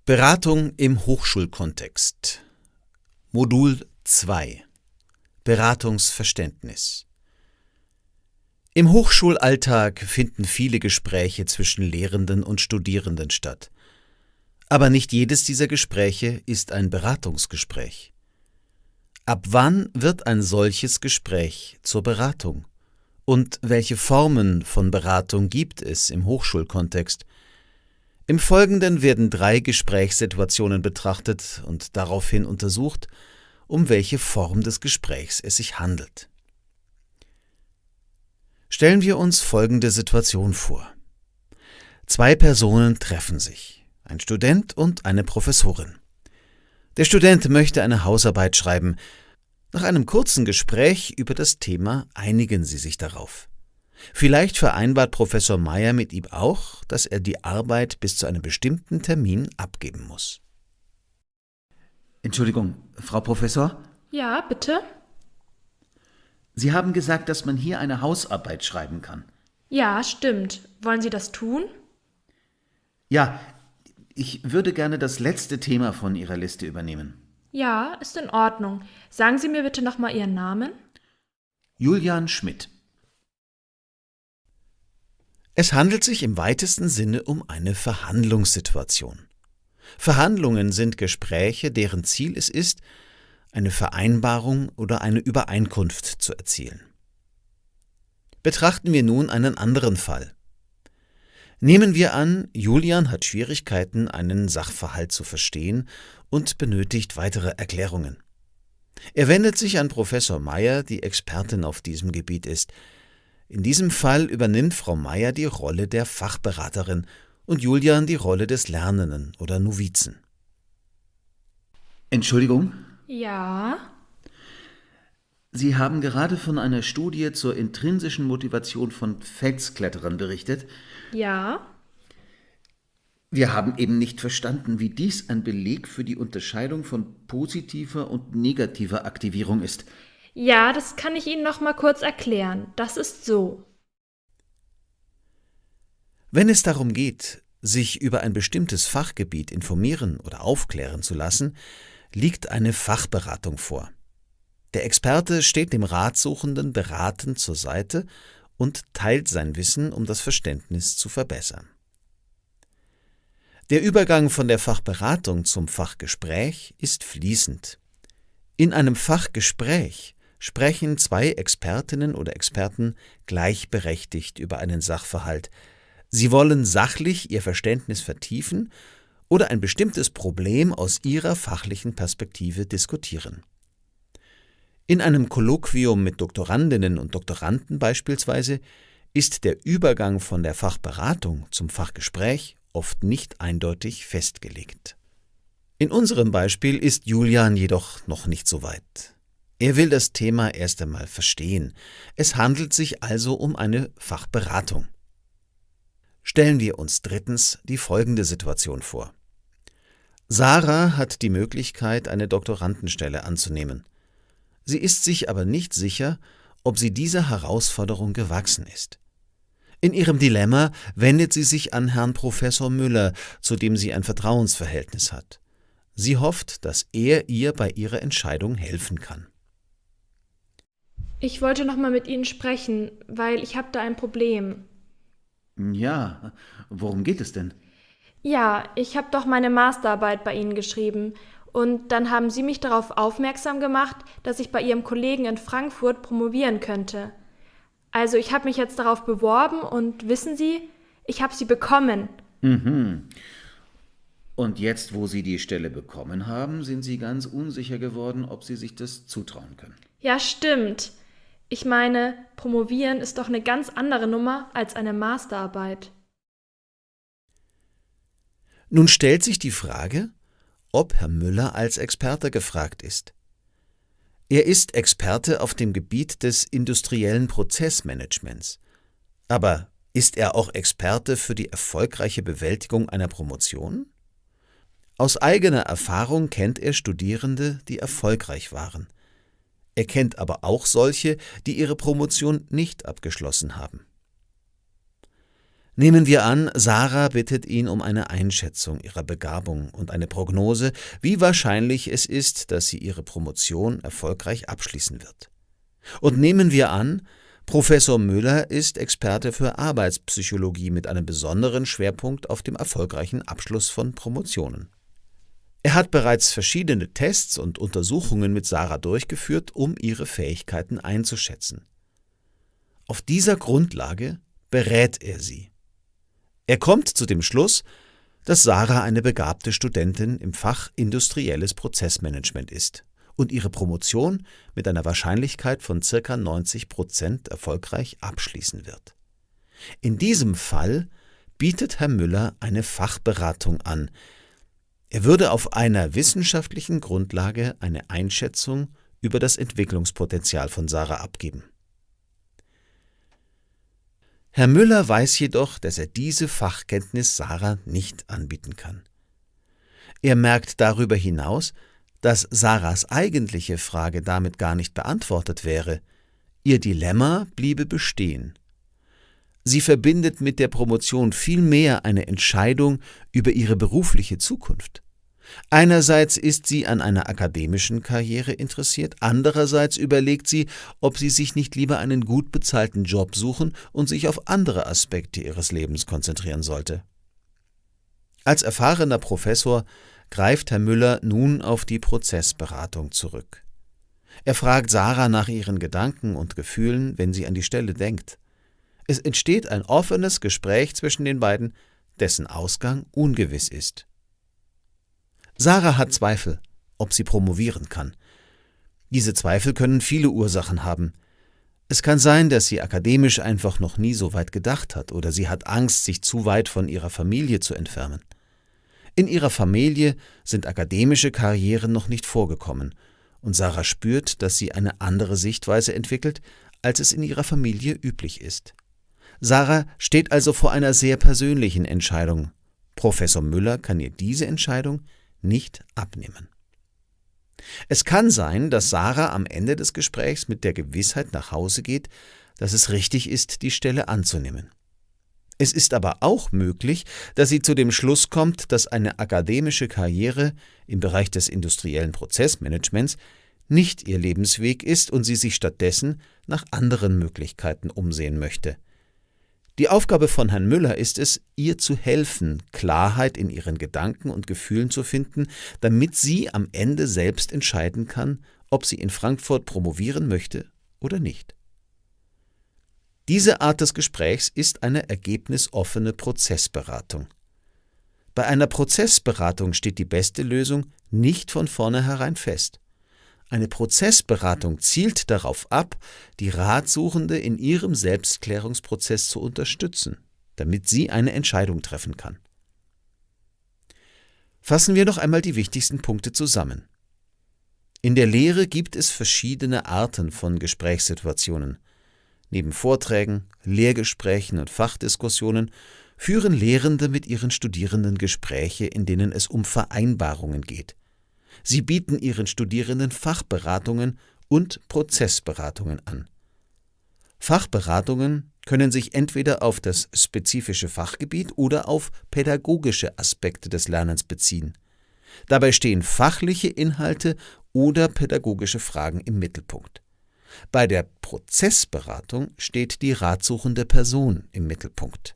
Beratung im Hochschulkontext. Modul 2. Beratungsverständnis. Im Hochschulalltag finden viele Gespräche zwischen Lehrenden und Studierenden statt. Aber nicht jedes dieser Gespräche ist ein Beratungsgespräch. Ab wann wird ein solches Gespräch zur Beratung? Und welche Formen von Beratung gibt es im Hochschulkontext? Im Folgenden werden 3 Gesprächssituationen betrachtet und daraufhin untersucht, um welche Form des Gesprächs es sich handelt. Stellen wir uns folgende Situation vor. 2 Personen treffen sich, ein Student und eine Professorin. Der Student möchte eine Hausarbeit schreiben. Nach einem kurzen Gespräch über das Thema einigen sie sich darauf. Vielleicht vereinbart Professor Meyer mit ihm auch, dass er die Arbeit bis zu einem bestimmten Termin abgeben muss. Entschuldigung, Frau Professor? Ja, bitte? Sie haben gesagt, dass man hier eine Hausarbeit schreiben kann. Ja, stimmt. Wollen Sie das tun? Ja, ich würde gerne das letzte Thema von Ihrer Liste übernehmen. Ja, ist in Ordnung. Sagen Sie mir bitte nochmal Ihren Namen. Julian Schmidt. Es handelt sich im weitesten Sinne um eine Verhandlungssituation. Verhandlungen sind Gespräche, deren Ziel es ist, eine Vereinbarung oder eine Übereinkunft zu erzielen. Betrachten wir nun einen anderen Fall. Nehmen wir an, Julian hat Schwierigkeiten, einen Sachverhalt zu verstehen und benötigt weitere Erklärungen. Er wendet sich an Professor Meyer, die Expertin auf diesem Gebiet ist. In diesem Fall übernimmt Frau Meyer die Rolle der Fachberaterin und Julian die Rolle des Lernenden oder Novizen. Entschuldigung? Ja. Sie haben gerade von einer Studie zur intrinsischen Motivation von Felskletterern berichtet. Ja. Wir haben eben nicht verstanden, wie dies ein Beleg für die Unterscheidung von positiver und negativer Aktivierung ist. Ja, das kann ich Ihnen noch mal kurz erklären. Das ist so. Wenn es darum geht, sich über ein bestimmtes Fachgebiet informieren oder aufklären zu lassen, liegt eine Fachberatung vor. Der Experte steht dem Ratsuchenden beratend zur Seite und teilt sein Wissen, um das Verständnis zu verbessern. Der Übergang von der Fachberatung zum Fachgespräch ist fließend. In einem Fachgespräch sprechen 2 Expertinnen oder Experten gleichberechtigt über einen Sachverhalt. Sie wollen sachlich ihr Verständnis vertiefen oder ein bestimmtes Problem aus ihrer fachlichen Perspektive diskutieren. In einem Kolloquium mit Doktorandinnen und Doktoranden beispielsweise ist der Übergang von der Fachberatung zum Fachgespräch oft nicht eindeutig festgelegt. In unserem Beispiel ist Julian jedoch noch nicht so weit. Er will das Thema erst einmal verstehen. Es handelt sich also um eine Fachberatung. Stellen wir uns drittens die folgende Situation vor. Sarah hat die Möglichkeit, eine Doktorandenstelle anzunehmen. Sie ist sich aber nicht sicher, ob sie dieser Herausforderung gewachsen ist. In ihrem Dilemma wendet sie sich an Herrn Professor Müller, zu dem sie ein Vertrauensverhältnis hat. Sie hofft, dass er ihr bei ihrer Entscheidung helfen kann. Ich wollte noch mal mit Ihnen sprechen, weil ich habe da ein Problem. Ja, worum geht es denn? Ja, ich habe doch meine Masterarbeit bei Ihnen geschrieben und dann haben Sie mich darauf aufmerksam gemacht, dass ich bei Ihrem Kollegen in Frankfurt promovieren könnte. Also ich habe mich jetzt darauf beworben und wissen Sie, ich habe sie bekommen. Und jetzt, wo Sie die Stelle bekommen haben, sind Sie ganz unsicher geworden, ob Sie sich das zutrauen können. Ja, stimmt. Ich meine, promovieren ist doch eine ganz andere Nummer als eine Masterarbeit. Nun stellt sich die Frage, ob Herr Müller als Experte gefragt ist. Er ist Experte auf dem Gebiet des industriellen Prozessmanagements. Aber ist er auch Experte für die erfolgreiche Bewältigung einer Promotion? Aus eigener Erfahrung kennt er Studierende, die erfolgreich waren. Er kennt aber auch solche, die ihre Promotion nicht abgeschlossen haben. Nehmen wir an, Sarah bittet ihn um eine Einschätzung ihrer Begabung und eine Prognose, wie wahrscheinlich es ist, dass sie ihre Promotion erfolgreich abschließen wird. Und nehmen wir an, Professor Müller ist Experte für Arbeitspsychologie mit einem besonderen Schwerpunkt auf dem erfolgreichen Abschluss von Promotionen. Er hat bereits verschiedene Tests und Untersuchungen mit Sarah durchgeführt, um ihre Fähigkeiten einzuschätzen. Auf dieser Grundlage berät er sie. Er kommt zu dem Schluss, dass Sarah eine begabte Studentin im Fach Industrielles Prozessmanagement ist und ihre Promotion mit einer Wahrscheinlichkeit von ca. 90% erfolgreich abschließen wird. In diesem Fall bietet Herr Müller eine Fachberatung an. Er würde auf einer wissenschaftlichen Grundlage eine Einschätzung über das Entwicklungspotenzial von Sarah abgeben. Herr Müller weiß jedoch, dass er diese Fachkenntnis Sarah nicht anbieten kann. Er merkt darüber hinaus, dass Sarahs eigentliche Frage damit gar nicht beantwortet wäre. Ihr Dilemma bliebe bestehen. Sie verbindet mit der Promotion vielmehr eine Entscheidung über ihre berufliche Zukunft. Einerseits ist sie an einer akademischen Karriere interessiert, andererseits überlegt sie, ob sie sich nicht lieber einen gut bezahlten Job suchen und sich auf andere Aspekte ihres Lebens konzentrieren sollte. Als erfahrener Professor greift Herr Müller nun auf die Prozessberatung zurück. Er fragt Sarah nach ihren Gedanken und Gefühlen, wenn sie an die Stelle denkt. Es entsteht ein offenes Gespräch zwischen den beiden, dessen Ausgang ungewiss ist. Sarah hat Zweifel, ob sie promovieren kann. Diese Zweifel können viele Ursachen haben. Es kann sein, dass sie akademisch einfach noch nie so weit gedacht hat oder sie hat Angst, sich zu weit von ihrer Familie zu entfernen. In ihrer Familie sind akademische Karrieren noch nicht vorgekommen und Sarah spürt, dass sie eine andere Sichtweise entwickelt, als es in ihrer Familie üblich ist. Sarah steht also vor einer sehr persönlichen Entscheidung. Professor Müller kann ihr diese Entscheidung nicht abnehmen. Es kann sein, dass Sarah am Ende des Gesprächs mit der Gewissheit nach Hause geht, dass es richtig ist, die Stelle anzunehmen. Es ist aber auch möglich, dass sie zu dem Schluss kommt, dass eine akademische Karriere im Bereich des industriellen Prozessmanagements nicht ihr Lebensweg ist und sie sich stattdessen nach anderen Möglichkeiten umsehen möchte. Die Aufgabe von Herrn Müller ist es, ihr zu helfen, Klarheit in ihren Gedanken und Gefühlen zu finden, damit sie am Ende selbst entscheiden kann, ob sie in Frankfurt promovieren möchte oder nicht. Diese Art des Gesprächs ist eine ergebnisoffene Prozessberatung. Bei einer Prozessberatung steht die beste Lösung nicht von vornherein fest. Eine Prozessberatung zielt darauf ab, die Ratsuchende in ihrem Selbstklärungsprozess zu unterstützen, damit sie eine Entscheidung treffen kann. Fassen wir noch einmal die wichtigsten Punkte zusammen. In der Lehre gibt es verschiedene Arten von Gesprächssituationen. Neben Vorträgen, Lehrgesprächen und Fachdiskussionen führen Lehrende mit ihren Studierenden Gespräche, in denen es um Vereinbarungen geht. Sie bieten ihren Studierenden Fachberatungen und Prozessberatungen an. Fachberatungen können sich entweder auf das spezifische Fachgebiet oder auf pädagogische Aspekte des Lernens beziehen. Dabei stehen fachliche Inhalte oder pädagogische Fragen im Mittelpunkt. Bei der Prozessberatung steht die ratsuchende Person im Mittelpunkt.